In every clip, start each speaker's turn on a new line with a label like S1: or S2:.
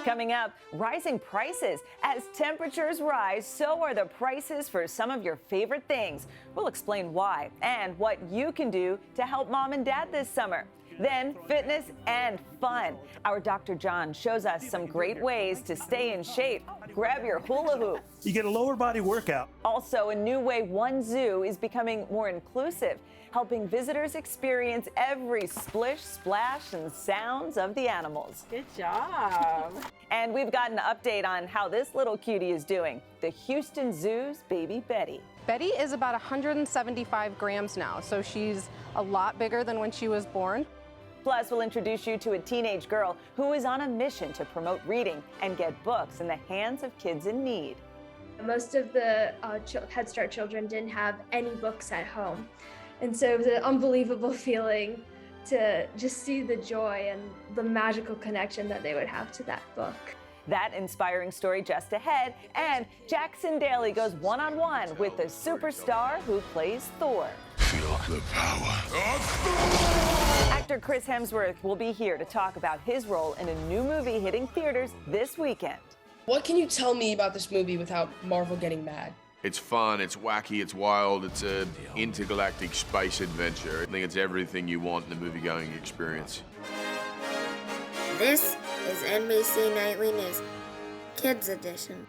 S1: Coming up, rising prices. As temperatures rise, so are the prices for some of your favorite things. We'll explain why and what you can do to help mom and dad this summer. Then, fitness and fun. Our Dr. John shows us some great ways to stay in shape. Grab your hula hoop.
S2: You get a lower body workout.
S1: Also, a new way one zoo is becoming more inclusive, helping visitors experience every splish, splash, and sounds of the animals.
S3: Good job.
S1: And we've got an update on how this little cutie is doing. The Houston Zoo's baby Betty.
S4: Betty is about 175 grams now, so she's a lot bigger than when she was born.
S1: Plus, we'll introduce you to a teenage girl who is on a mission to promote reading and get books in the hands of kids in need.
S5: Most of the Head Start children didn't have any books at home. And so it was an unbelievable feeling to just see the joy and the magical connection that they would have to that book.
S1: That inspiring story just ahead, and Jackson Daly goes one-on-one with the superstar who plays Thor.
S6: Feel the power of Thor!
S1: Actor Chris Hemsworth will be here to talk about his role in a new movie hitting theaters this weekend.
S7: What can you tell me about this movie without Marvel getting mad?
S6: It's fun, it's wacky, it's wild, it's an intergalactic space adventure. I think it's everything you want in a movie-going experience.
S8: This is NBC Nightly News, Kids Edition.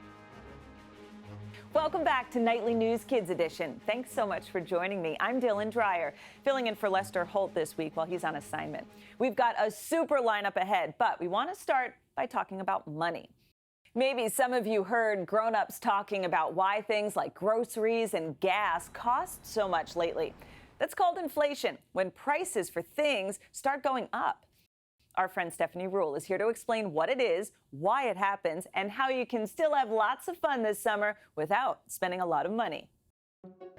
S1: Welcome back to Nightly News Kids Edition. Thanks so much for joining me. I'm Dylan Dreyer, filling in for Lester Holt this week while he's on assignment. We've got a super lineup ahead, but we want to start by talking about money. Maybe some of you heard grown-ups talking about why things like groceries and gas cost so much lately. That's called inflation, when prices for things start going up. Our friend Stephanie Rule is here to explain what it is, why it happens, and how you can still have lots of fun this summer without spending a lot of money.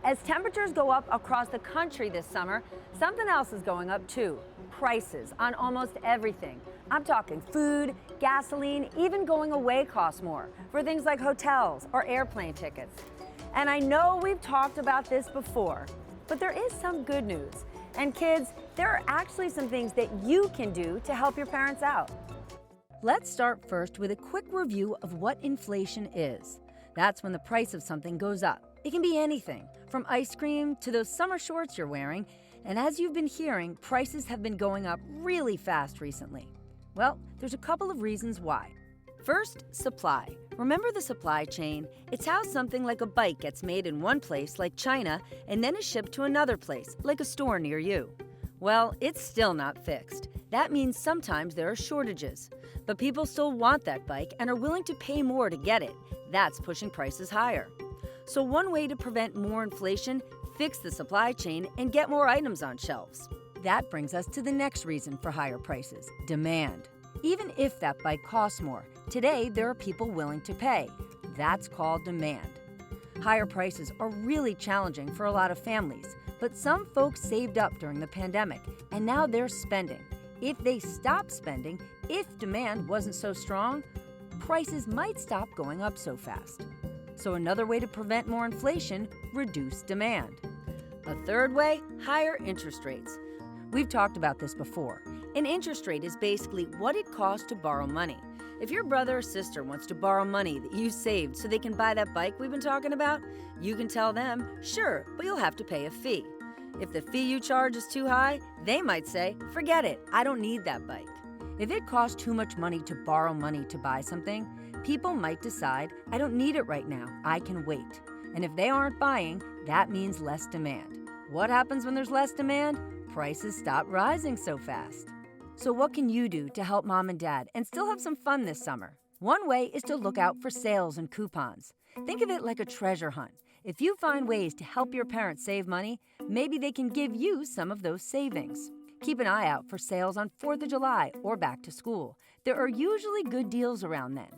S3: As temperatures go up across the country this summer, something else is going up too. Prices on almost everything. I'm talking food, gasoline, even going away costs more for things like hotels or airplane tickets. And I know we've talked about this before, but there is some good news. And kids, there are actually some things that you can do to help your parents out.
S9: Let's start first with a quick review of what inflation is. That's when the price of something goes up. It can be anything, from ice cream to those summer shorts you're wearing. And as you've been hearing, prices have been going up really fast recently. Well, there's a couple of reasons why. First, supply. Remember the supply chain? It's how something like a bike gets made in one place, like China, and then is shipped to another place, like a store near you. Well, it's still not fixed. That means sometimes there are shortages. But people still want that bike and are willing to pay more to get it. That's pushing prices higher. So one way to prevent more inflation, fix the supply chain and get more items on shelves. That brings us to the next reason for higher prices, demand. Even if that bike costs more, today there are people willing to pay. That's called demand. Higher prices are really challenging for a lot of families, but some folks saved up during the pandemic and now they're spending. If they stop spending, if demand wasn't so strong, prices might stop going up so fast. So another way to prevent more inflation, reduce demand. A third way, higher interest rates. We've talked about this before. An interest rate is basically what it costs to borrow money. If your brother or sister wants to borrow money that you saved so they can buy that bike we've been talking about, you can tell them, sure, but you'll have to pay a fee. If the fee you charge is too high, they might say, forget it, I don't need that bike. If it costs too much money to borrow money to buy something, people might decide, I don't need it right now, I can wait. And if they aren't buying, that means less demand. What happens when there's less demand? Prices stop rising so fast. So what can you do to help mom and dad and still have some fun this summer? One way is to look out for sales and coupons. Think of it like a treasure hunt. If you find ways to help your parents save money, maybe they can give you some of those savings. Keep an eye out for sales on 4th of July or back to school. There are usually good deals around then.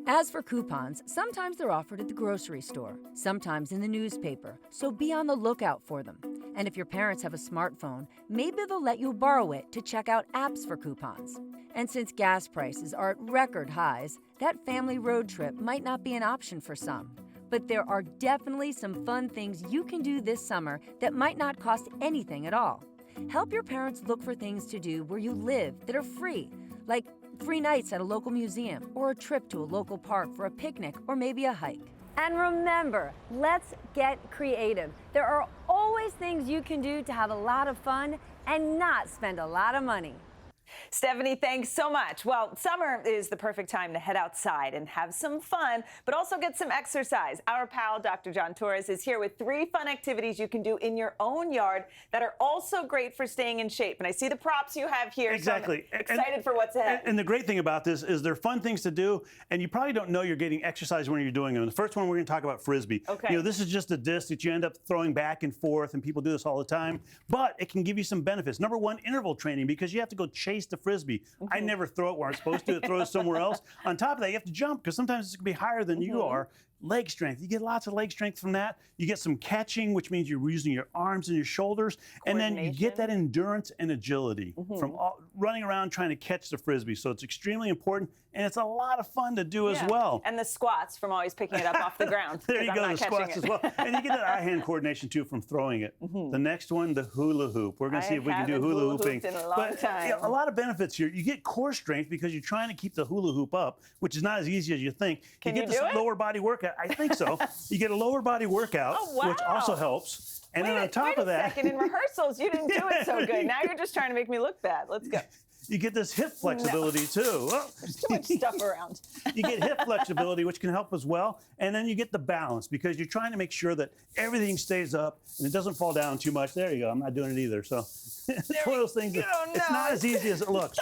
S9: As for coupons, sometimes they're offered at the grocery store, sometimes in the newspaper, so be on the lookout for them. And if your parents have a smartphone, maybe they'll let you borrow it to check out apps for coupons. And since gas prices are at record highs, that family road trip might not be an option for some. But there are definitely some fun things you can do this summer that might not cost anything at all. Help your parents look for things to do where you live that are free, like free nights at a local museum, or a trip to a local park for a picnic or maybe a hike.
S3: And remember, let's get creative. There are always things you can do to have a lot of fun and not spend a lot of money.
S1: Stephanie, thanks so much. Well, summer is the perfect time to head outside and have some fun, but also get some exercise. Our pal, Dr. John Torres, is here with 3 fun activities you can do in your own yard that are also great for staying in shape. And I see the props you have here.
S2: Exactly.
S1: So I'm excited for what's ahead.
S2: And the great thing about this is they're fun things to do, and you probably don't know you're getting exercise when you're doing them. The first one, we're going to talk about Frisbee.
S1: Okay.
S2: You know, this is just a disc that you end up throwing back and forth, and people do this all the time, but it can give you some benefits. Number one, interval training, because you have to go chase the Frisbee. I never throw it where I'm supposed to. Throw it somewhere else. On top of that, you have to jump because sometimes it's going to be higher than you are. Leg strength. You get lots of leg strength from that. You get some catching, which means you're using your arms and your shoulders. And then you get that endurance and agility from running around trying to catch the Frisbee. So it's extremely important, and it's a lot of fun to do as well.
S1: And the squats from always picking it up off the ground.
S2: There you go, the squats as well. And you get that eye-hand coordination, too, from throwing it. The next one, the hula hoop. We're going to see if we can do hula hooping.
S1: In a long time.
S2: Yeah, a lot of benefits here. You get core strength because you're trying to keep the hula hoop up, which is not as easy as you think.
S1: Can
S2: you get
S1: you
S2: this
S1: do it?
S2: lower body workout. I think so. You get a lower body workout, which also helps. And then on top of that,
S1: wait a second, in rehearsals, you didn't do it so good. Now you're just trying to make me look bad. Let's go.
S2: You get this hip flexibility too. Oh.
S1: There's too much stuff around.
S2: You get hip flexibility, which can help as well. And then you get the balance because you're trying to make sure that everything stays up and it doesn't fall down too much. There you go. I'm not doing it either. So it's one of those things that it's not as easy as it looks.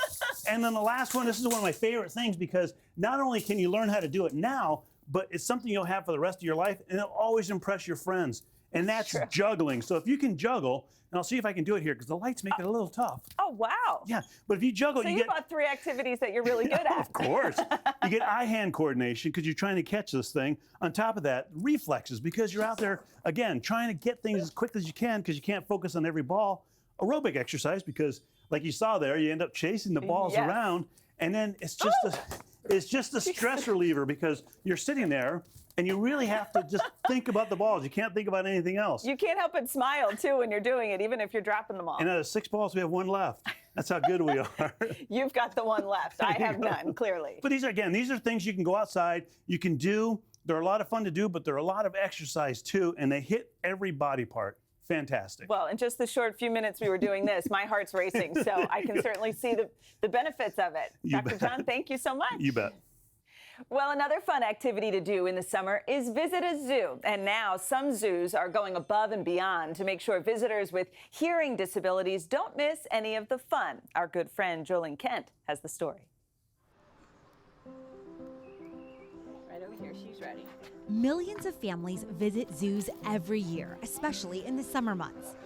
S2: And then the last one, this is one of my favorite things because not only can you learn how to do it now, but it's something you'll have for the rest of your life and it'll always impress your friends. And that's juggling. So if you can juggle, and I'll see if I can do it here because the lights make it a little tough.
S1: Oh, wow.
S2: Yeah, but if you juggle,
S1: So
S2: you
S1: you
S2: get...
S1: bought 3 activities that you're really good at.
S2: Of course. You get eye-hand coordination because you're trying to catch this thing. On top of that, reflexes because you're out there, again, trying to get things as quick as you can because you can't focus on every ball. Aerobic exercise because, like you saw there, you end up chasing the balls around. And then it's just a stress reliever because you're sitting there and you really have to just think about the balls. You can't think about anything else.
S1: You can't help but smile, too, when you're doing it, even if you're dropping them all.
S2: And out of 6 balls, we have 1 left. That's how good we are.
S1: You've got the 1 left. I have none, clearly.
S2: But these are things you can go outside, you can do. They're a lot of fun to do, but they're a lot of exercise, too, and they hit every body part. Fantastic.
S1: Well, in just the short few minutes we were doing this, my heart's racing, so I can certainly see the benefits of it. Dr. John, thank you so much.
S2: You bet.
S1: Well, another fun activity to do in the summer is visit a zoo. And now some zoos are going above and beyond to make sure visitors with hearing disabilities don't miss any of the fun. Our good friend Jolene Kent has the story.
S10: Right over here, she's ready.
S11: Millions of families visit zoos every year, especially in the summer months.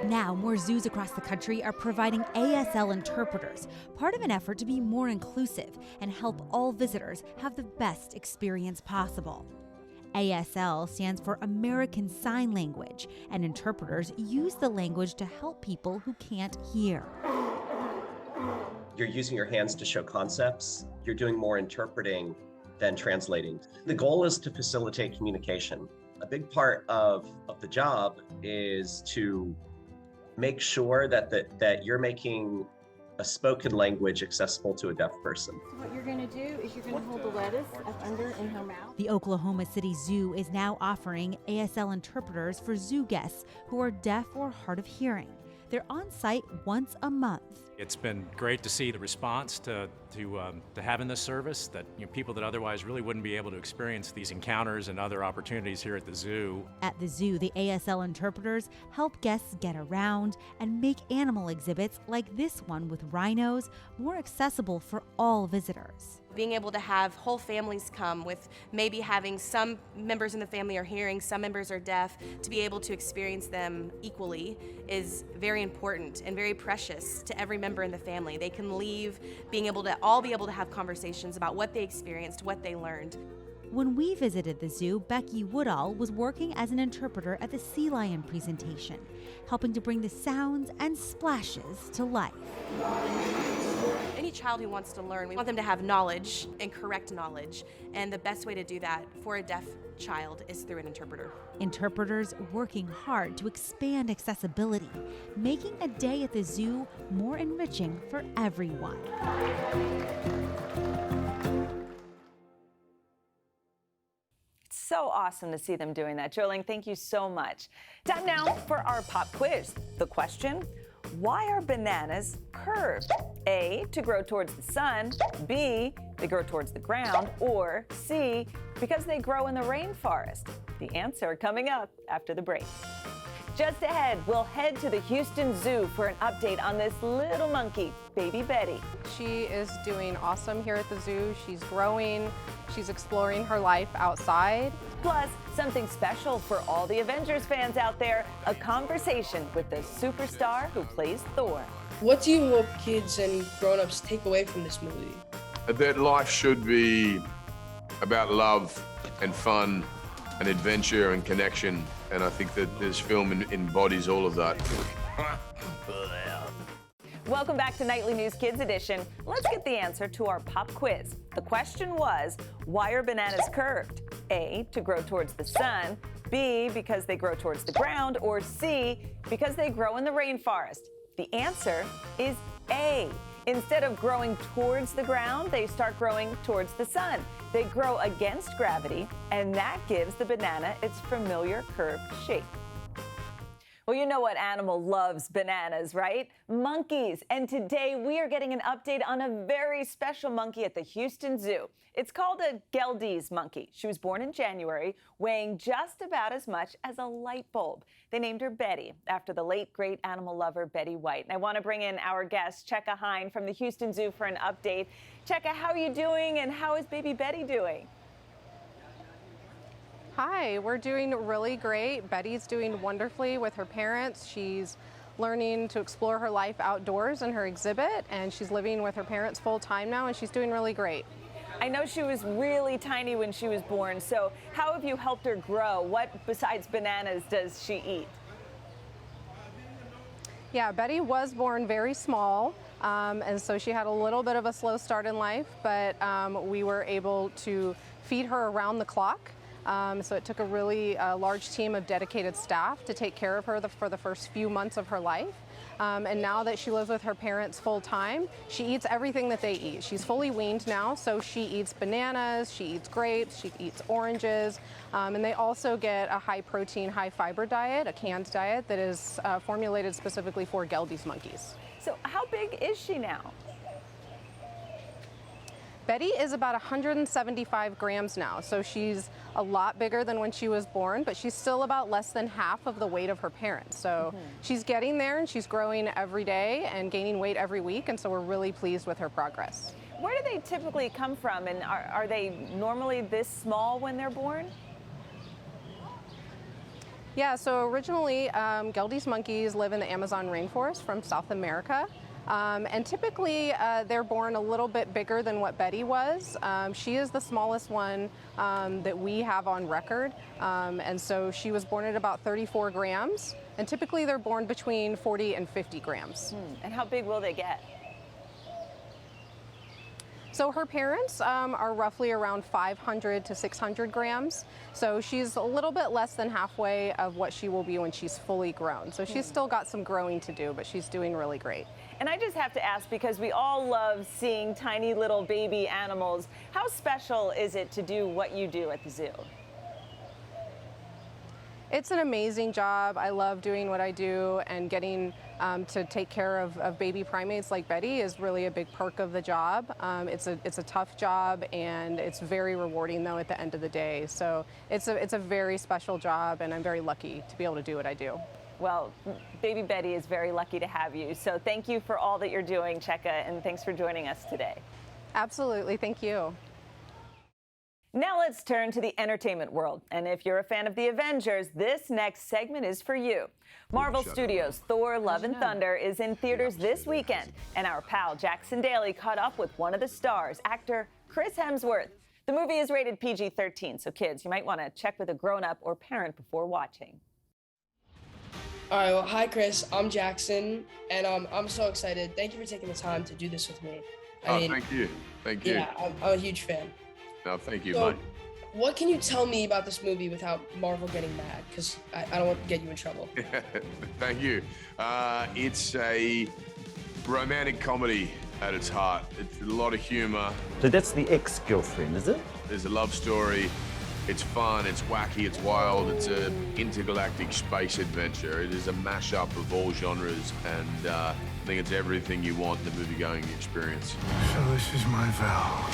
S11: Now, more zoos across the country are providing ASL interpreters, part of an effort to be more inclusive and help all visitors have the best experience possible. ASL stands for American Sign Language, and interpreters use the language to help people who can't hear.
S12: You're using your hands to show concepts. You're doing more interpreting than translating. The goal is to facilitate communication. A big part of the job is to make sure that you're making a spoken language accessible to a deaf person.
S10: So what you're going to do is you're going to hold the lettuce up under in her mouth.
S11: The Oklahoma City Zoo is now offering ASL interpreters for zoo guests who are deaf or hard of hearing. They're on site once a month.
S13: It's been great to see the response to having this service, that people that otherwise really wouldn't be able to experience these encounters and other opportunities here at the zoo.
S11: At the zoo, the ASL interpreters help guests get around and make animal exhibits like this one with rhinos more accessible for all visitors.
S14: Being able to have whole families come with maybe having some members in the family are hearing, some members are deaf, to be able to experience them equally is very important and very precious to every member in the family. They can leave being able to have conversations about what they experienced, what they learned.
S11: When we visited the zoo, Becky Woodall was working as an interpreter at the sea lion presentation, helping to bring the sounds and splashes to life.
S14: Any child who wants to learn. We want them to have knowledge and correct knowledge. And the best way to do that for a deaf child is through an interpreter.
S11: Interpreters working hard to expand accessibility, making a day at the zoo more enriching for everyone.
S1: So awesome to see them doing that. Jolene, thank you so much. Time now for our pop quiz. The question, why are bananas curved? A, to grow towards the sun, B, they grow towards the ground, or C, because they grow in the rainforest? The answer coming up after the break. Just ahead, we'll head to the Houston Zoo for an update on this little monkey, Baby Betty.
S4: She is doing awesome here at the zoo. She's growing, she's exploring her life outside.
S1: Plus, something special for all the Avengers fans out there, a conversation with the superstar who plays Thor.
S7: What do you hope kids and grown-ups take away from this movie?
S6: That life should be about love and fun and adventure and connection, and I think that this film embodies all of that.
S1: Welcome back to Nightly News Kids Edition. Let's get the answer to our pop quiz. The question was, why are bananas curved? A, to grow towards the sun, B, because they grow towards the ground, or C, because they grow in the rainforest? The answer is A. Instead of growing towards the ground, they start growing towards the sun. They grow against gravity, and that gives the banana its familiar curved shape. Well, you know what animal loves bananas, right? Monkeys. And today we are getting an update on a very special monkey at the Houston Zoo. It's called a Geldes monkey. She was born in January, weighing just about as much as a light bulb. They named her Betty, after the late great animal lover Betty White. And I want to bring in our guest, Cheka Hine from the Houston Zoo for an update. Cheka, how are you doing, and how is baby Betty doing?
S4: Hi, we're doing really great. Betty's doing wonderfully with her parents. She's learning to explore her life outdoors in her exhibit, and she's living with her parents full time now, and she's doing really great.
S1: I know she was really tiny when she was born, so how have you helped her grow? What besides bananas does she eat?
S4: Yeah, Betty was born very small, and so she had a little bit of a slow start in life, but we were able to feed her around the clock. So it took a really large team of dedicated staff to take care of her for the first few months of her life. And now that she lives with her parents full time, she eats everything that they eat. She's fully weaned now, so she eats bananas, she eats grapes, she eats oranges, and they also get a high protein, high fiber diet, a canned diet that is formulated specifically for Geldes monkeys.
S1: So how big is she now?
S4: Betty is about 175 grams now, so she's a lot bigger than when she was born, but she's still about less than half of the weight of her parents. So she's getting there, and she's growing every day and gaining weight every week, and so we're really pleased with her progress.
S1: Where do they typically come from, and are they normally this small when they're born?
S4: Yeah, so originally Geldes monkeys live in the Amazon rainforest from South America. And typically they're born a little bit bigger than what Betty was. She is the smallest one that we have on record. And so she was born at about 34 grams. And typically they're born between 40 and 50 grams.
S1: And how big will they get?
S4: So her parents are roughly around 500 to 600 grams. So she's a little bit less than halfway of what she will be when she's fully grown. So she's still got some growing to do, but she's doing really great.
S1: And I just have to ask, because we all love seeing tiny little baby animals, how special is it to do what you do at the zoo?
S4: It's an amazing job. I love doing what I do, and getting to take care of baby primates like Betty is really a big perk of the job. It's a tough job, and it's very rewarding though at the end of the day. So it's a very special job, and I'm very lucky to be able to do what I do.
S1: Well, baby Betty is very lucky to have you. So thank you for all that you're doing, Cheka, and thanks for joining us today.
S4: Absolutely, thank you.
S1: Now let's turn to the entertainment world. And if you're a fan of the Avengers, this next segment is for you. Marvel Studios' Thor: Love and Thunder is in theaters this weekend, and our pal Jackson Daly caught up with one of the stars, actor Chris Hemsworth. The movie is rated PG-13, so kids, you might want to check with a grown-up or parent before watching.
S7: All right, well, hi Chris, I'm Jackson, and I'm so excited. Thank you for taking the time to do this with me. I mean,
S6: thank you. Thank you.
S7: yeah, I'm a huge fan.
S6: No, thank you,
S7: So,
S6: mate.
S7: what can you tell me about this movie without Marvel getting mad? Because I don't want to get you in trouble.
S6: Thank you. It's a romantic comedy at its heart. It's a lot of humor.
S15: So that's the ex-girlfriend, is it?
S6: There's a love story. It's fun, it's wacky, it's wild. It's an intergalactic space adventure. It is a mashup of all genres, and I think it's everything you want in the movie-going experience.
S16: So this is my vow.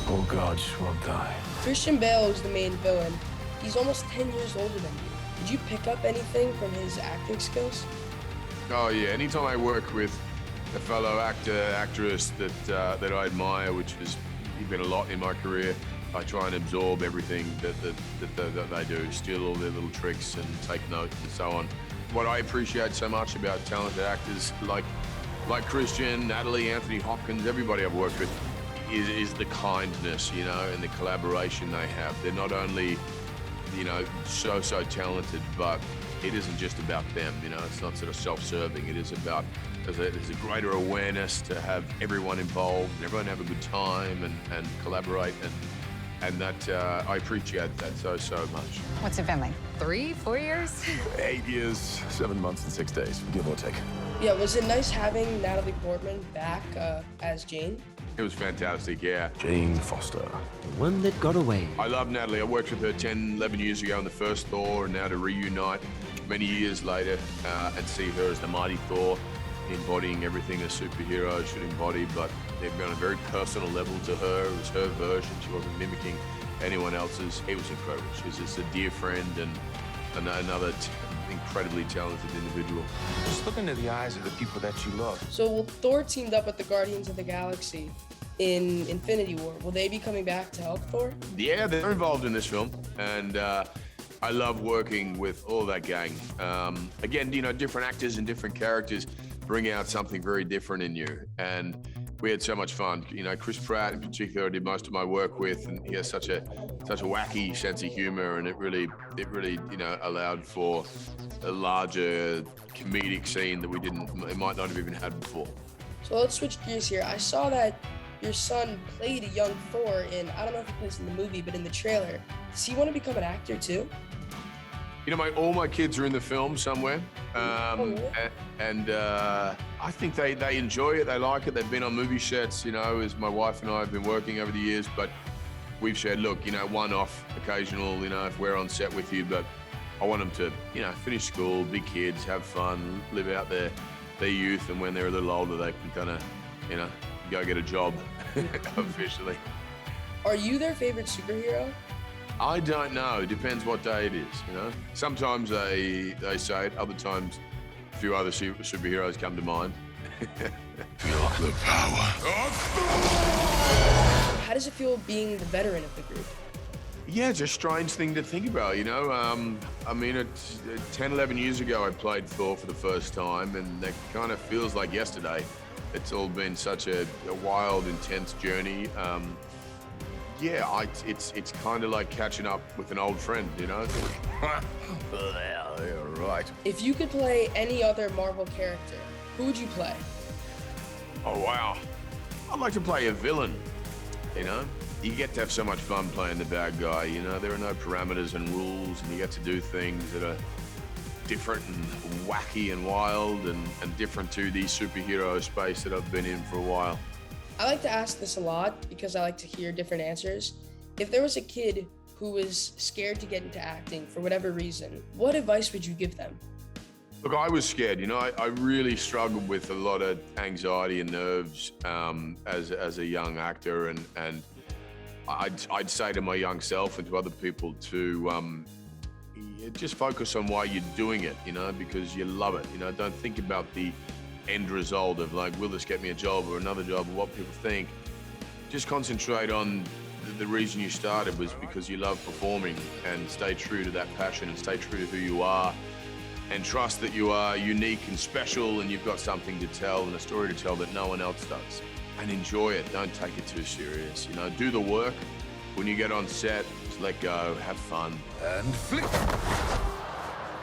S16: All gods will die.
S7: Christian Bale is the main villain. He's almost 10 years older than you. Did you pick up anything from his acting skills?
S6: Oh yeah, anytime I work with a fellow actor, actress that I admire, which has been a lot in my career, I try and absorb everything that they do, steal all their little tricks and take notes and so on. What I appreciate so much about talented actors like Christian, Natalie, Anthony Hopkins, everybody I've worked with, is the kindness, you know, and the collaboration they have. They're not only, you know, so talented, but it isn't just about them, you know. It's not sort of self-serving. It is about, there's a greater awareness to have everyone involved and everyone have a good time and collaborate, and that I appreciate that so much.
S17: What's it been like, 3, 4 years?
S16: 8 years, 7 months and 6 days, give or take.
S7: Yeah, was it nice having Natalie Portman back as Jane?
S6: It was fantastic, yeah.
S16: Jane Foster.
S15: The one that got away.
S6: I love Natalie. I worked with her 10, 11 years ago in the first Thor, and now to reunite many years later and see her as the mighty Thor, embodying everything a superhero should embody, but they've gone a very personal level to her. It was her version. She wasn't mimicking anyone else's. It was incredible. She's just a dear friend and another incredibly talented individual.
S16: Just look into the eyes of the people that you love.
S7: So will Thor teamed up with the Guardians of the Galaxy in Infinity War. Will they be coming back to help Thor?
S6: Yeah, they're involved in this film, and I love working with all that gang. Again, you know, different actors and different characters bring out something very different in you, and we had so much fun. You know, Chris Pratt in particular I did most of my work with, and he has such a wacky sense of humor, and it really, you know, allowed for a larger comedic scene that we might not have even had before.
S7: So let's switch gears here. I saw that your son played a young Thor in, I don't know if he plays in the movie, but in the trailer. Does he want to become an actor too?
S6: You know, all my kids are in the film somewhere,
S7: really?
S6: and I think they enjoy it, they like it. They've been on movie sets, you know, as my wife and I have been working over the years, but we've said, look, you know, one-off, occasional, you know, if we're on set with you, but I want them to, you know, finish school, be kids, have fun, live out their youth, and when they're a little older, they can kind of, you know, go get a job officially.
S7: Are you their favorite superhero?
S6: I don't know. Depends what day it is, you know. Sometimes they say it. Other times, a few other superheroes come to mind.
S16: Feel the power of Thor!
S7: How does it feel being the veteran of the group?
S6: Yeah, it's a strange thing to think about, you know. I mean, 10, 11 years ago, I played Thor for the first time, and it kind of feels like yesterday. It's all been such a wild, intense journey. Yeah, it's kind of like catching up with an old friend, you know?
S16: Yeah, right.
S7: If you could play any other Marvel character, who would you play?
S6: Oh, wow. I'd like to play a villain, you know? You get to have so much fun playing the bad guy, you know? There are no parameters and rules, and you get to do things that are different and wacky and wild and different to the superhero space that I've been in for a while.
S7: I like to ask this a lot because I like to hear different answers. If there was a kid who was scared to get into acting for whatever reason, what advice would you give them?
S6: Look, I was scared, you know, I really struggled with a lot of anxiety and nerves as a young actor, and I'd say to my young self and to other people to just focus on why you're doing it, you know, because you love it. You know, don't think about the end result of like, will this get me a job or another job or what people think. Just concentrate on the reason you started was because you love performing, and stay true to that passion and stay true to who you are, and trust that you are unique and special, and you've got something to tell and a story to tell that no one else does. And enjoy it, don't take it too serious. You know, do the work. When you get on set, just let go, have fun.
S16: And flick.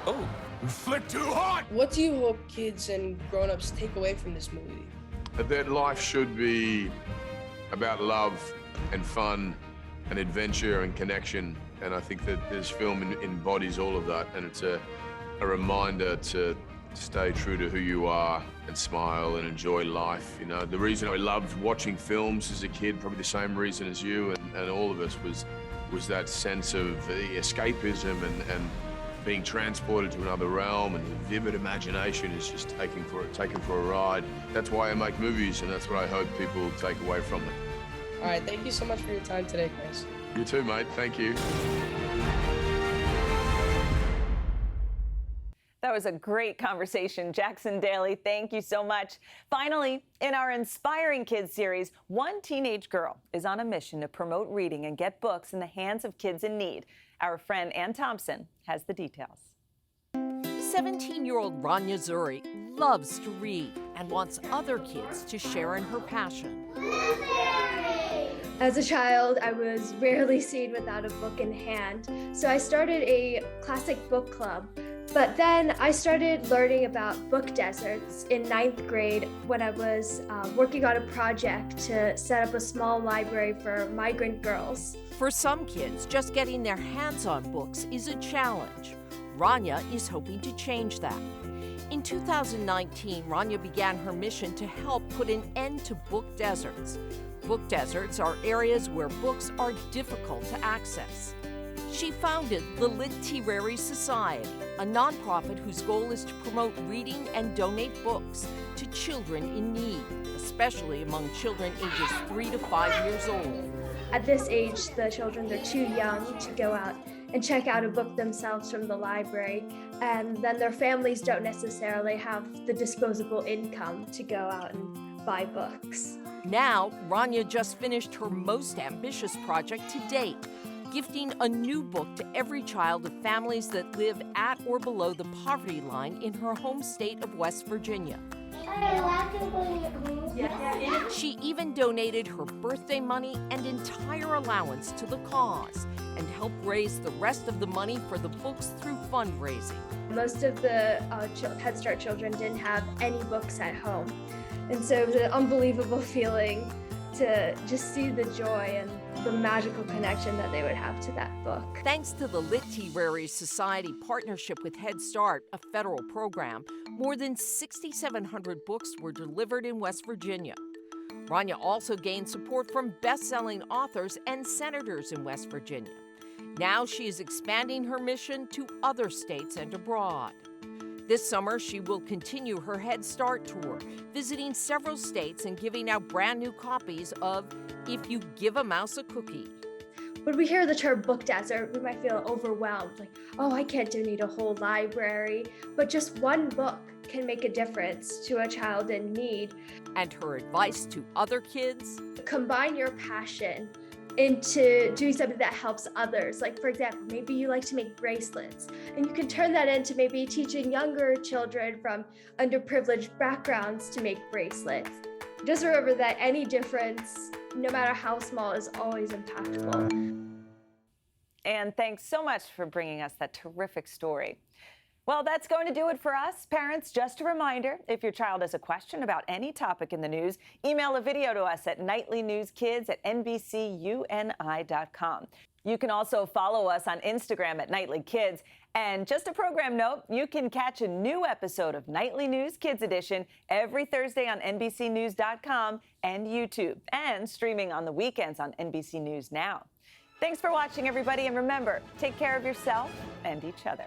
S16: Oh, flick too hard!
S7: What do you hope kids and grown-ups take away from this movie?
S6: that life should be about love and fun and adventure and connection. And I think that this film embodies all of that. And it's a reminder to stay true to who you are and smile and enjoy life. You know, the reason I loved watching films as a kid, probably the same reason as you and all of us, was that sense of escapism and being transported to another realm, and the vivid imagination is just taken for a ride. That's why I make movies, and that's what I hope people take away from them.
S7: All right, thank you so much for your time today, Chris.
S6: You too, mate. Thank you.
S1: That was a great conversation. Jackson Daly, thank you so much. Finally, in our Inspiring Kids series, one teenage girl is on a mission to promote reading and get books in the hands of kids in need. Our friend Ann Thompson has the details.
S18: 17-year-old Rania Zuri loves to read and wants other kids to share in her passion.
S5: As a child, I was rarely seen without a book in hand, so I started a classic book club. But then I started learning about book deserts in 9th grade when I was working on a project to set up a small library for migrant girls.
S18: For some kids, just getting their hands on books is a challenge. Rania is hoping to change that. In 2019, Rania began her mission to help put an end to book deserts. Book deserts are areas where books are difficult to access. She founded the Literary Society, a nonprofit whose goal is to promote reading and donate books to children in need, especially among children ages 3 to 5 years old.
S5: At this age, the children are too young to go out and check out a book themselves from the library, and then their families don't necessarily have the disposable income to go out and buy books.
S18: Now, Rania just finished her most ambitious project to date, gifting a new book to every child of families that live at or below the poverty line in her home state of West Virginia. She even donated her birthday money and entire allowance to the cause and helped raise the rest of the money for the books through fundraising.
S5: Most of the Head Start children didn't have any books at home, and so it was an unbelievable feeling to just see the joy and the magical connection that they would have to that book.
S18: Thanks to the Literary Society partnership with Head Start, a federal program, more than 6,700 books were delivered in West Virginia. Rania also gained support from best-selling authors and senators in West Virginia. Now she is expanding her mission to other states and abroad. This summer, she will continue her Head Start tour, visiting several states and giving out brand new copies of If You Give a Mouse a Cookie.
S5: When we hear the term book desert, we might feel overwhelmed, like, oh, I can't donate a whole library. But just one book can make a difference to a child in need.
S18: And her advice to other kids?
S5: Combine your passion into doing something that helps others. Like, for example, maybe you like to make bracelets, and you can turn that into maybe teaching younger children from underprivileged backgrounds to make bracelets. Just remember that any difference, no matter how small, is always impactful.
S1: And thanks so much for bringing us that terrific story. Well, that's going to do it for us. Parents, just a reminder, if your child has a question about any topic in the news, email a video to us at nightlynewskids@nbcuni.com. You can also follow us on Instagram at Nightly Kids. And just a program note, you can catch a new episode of Nightly News Kids Edition every Thursday on NBCnews.com and YouTube, and streaming on the weekends on NBC News Now. Thanks for watching, everybody, and remember, take care of yourself and each other.